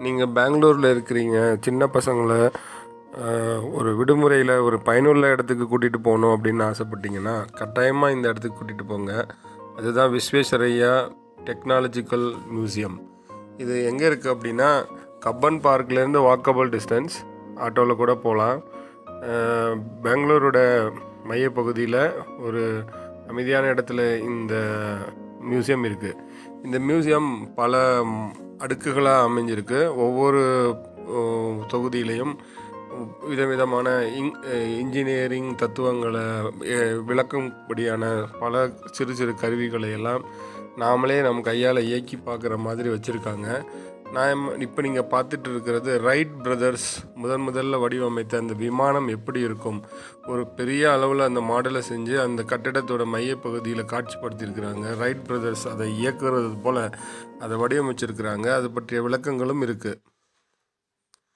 நீங்கள் பெங்களூரில் இருக்கிறீங்க, சின்ன பசங்களை ஒரு விடுமுறையில் ஒரு பயனுள்ள இடத்துக்கு கூட்டிகிட்டு போகணும் அப்படின்னு ஆசைப்பட்டீங்கன்னா கட்டாயமாக இந்த இடத்துக்கு கூட்டிகிட்டு போங்க. அதுதான் விஸ்வேஸ்வரையா டெக்னாலஜிக்கல் மியூசியம். இது எங்கே இருக்குது அப்படின்னா, கப்பன் பார்க்லேருந்து வாக்கபிள் டிஸ்டன்ஸ், ஆட்டோவில் கூட போகலாம். பெங்களூரோட மையப்பகுதியில் ஒரு அமைதியான இடத்துல இந்த மியூசியம் இருக்குது. இந்த மியூசியம் பல அடுக்குகளாக அமைஞ்சிருக்கு. ஒவ்வொரு தொகுதியிலையும் விதவிதமான இன்ஜினியரிங் தத்துவங்களை விளக்கும்படியான பல சிறு சிறு கருவிகளை எல்லாம் நாமளே நம் கையால் இயக்கி பார்க்குற மாதிரி வச்சுருக்காங்க. நான் இப்போ நீங்கள் பார்த்துட்டு இருக்கிறது ரைட் பிரதர்ஸ் முதல்ல வடிவமைத்த அந்த விமானம் எப்படி இருக்கும், ஒரு பெரிய அளவில் அந்த மாடலை செஞ்சு அந்த கட்டிடத்தோட மையப்பகுதியில் காட்சிப்படுத்தியிருக்கிறாங்க. ரைட் பிரதர்ஸ் அதை இயக்குறது போல் அதை வடிவமைச்சிருக்கிறாங்க. அது பற்றிய விளக்கங்களும் இருக்குது.